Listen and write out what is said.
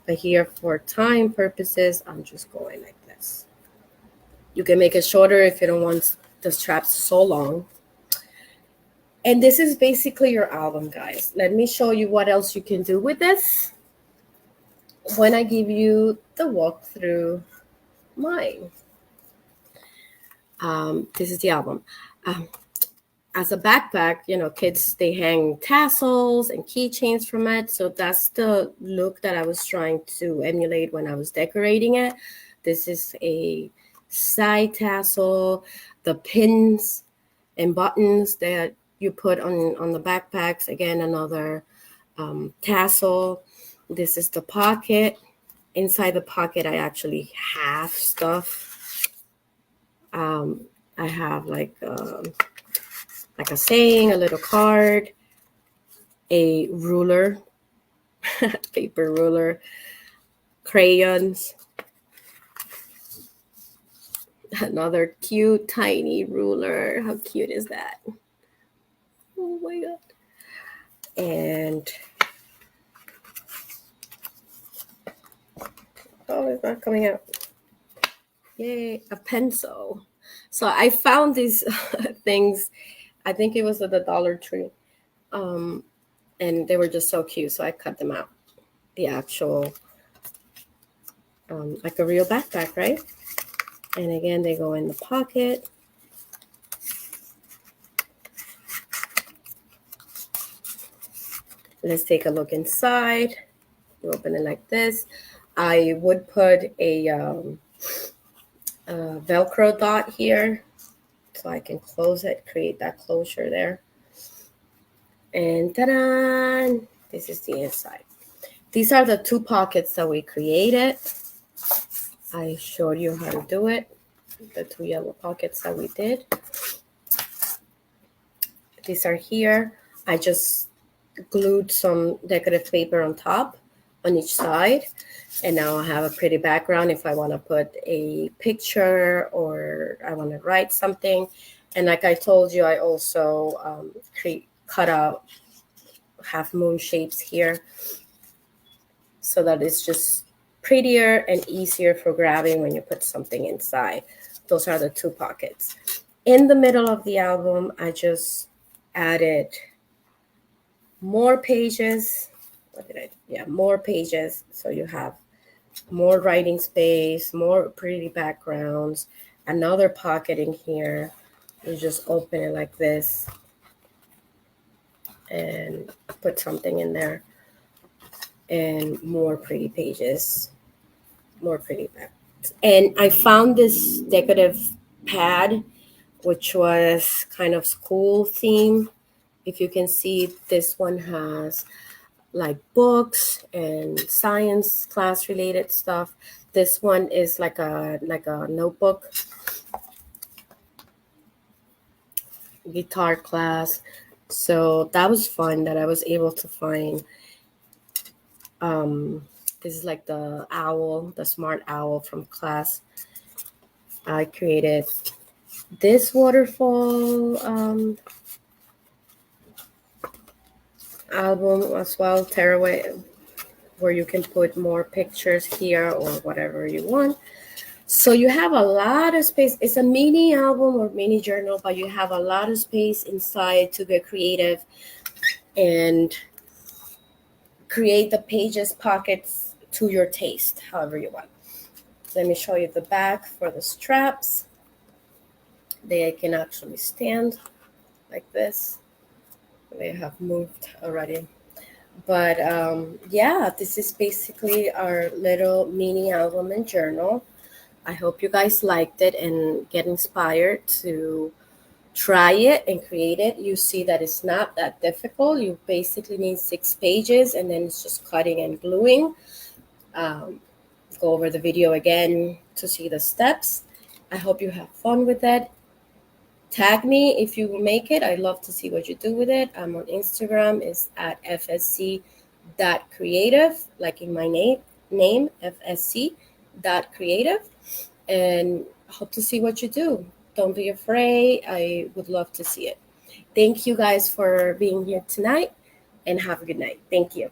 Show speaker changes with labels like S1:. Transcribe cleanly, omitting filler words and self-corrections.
S1: But here for time purposes, I'm just going like this. You can make it shorter if you don't want the straps so long. And this is basically your album, guys. Let me show you what else you can do with this when I give you the walkthrough mine. This is the album. As a backpack, kids, they hang tassels and keychains from it. So that's the look that I was trying to emulate when I was decorating it. This is a side tassel, the pins and buttons that you put on the backpacks. Again, another tassel. This is the pocket. Inside the pocket, I actually have stuff. I have like a saying, a little card, a ruler, paper ruler, crayons, another cute tiny ruler. How cute is that? Oh my God. And oh, it's not coming out. Yay, a pencil. So I found these things, I think it was at the Dollar Tree. And they were just so cute. So I cut them out. The actual, like a real backpack, right? And again, they go in the pocket. Let's take a look inside. You open it like this. I would put a Velcro dot here so I can close it, create that closure there. And ta-da! This is the inside. These are the 2 pockets that we created. I showed you how to do it. The 2 yellow pockets that we did. These are here. I just glued some decorative paper on top on each side. And now I have a pretty background if I want to put a picture or I want to write something. And like I told you, I also cut out half moon shapes here so that it's just prettier and easier for grabbing when you put something inside. Those are the 2 pockets. In the middle of the album, I just added more pages. What did I do? Yeah, more pages. So you have more writing space, more pretty backgrounds, another pocket in here. You just open it like this and put something in there. And more pretty pages, more pretty backgrounds. And I found this decorative pad, which was kind of school theme. If you can see, this one has like books and science class related stuff. This one is like a notebook, guitar class. So that was fun that I was able to find. This is like the owl, the smart owl from class. I created this waterfall album as well, tearaway, where you can put more pictures here or whatever you want. So you have a lot of space. It's a mini album or mini journal, but you have a lot of space inside to get creative and create the pages, pockets to your taste, however you want. Let me show you the back for the straps. They can actually stand like this. They have moved already. But yeah, this is basically our little mini album and journal. I hope you guys liked it and get inspired to try it and create it. You see that it's not that difficult. You basically need 6 pages and then it's just cutting and gluing. Go over the video again to see the steps. I hope you have fun with it. Tag me if you make it. I'd love to see what you do with it. I'm on Instagram. It's at FSC.Creative, like in my name, FSC.Creative. And I hope to see what you do. Don't be afraid. I would love to see it. Thank you guys for being here tonight and have a good night. Thank you.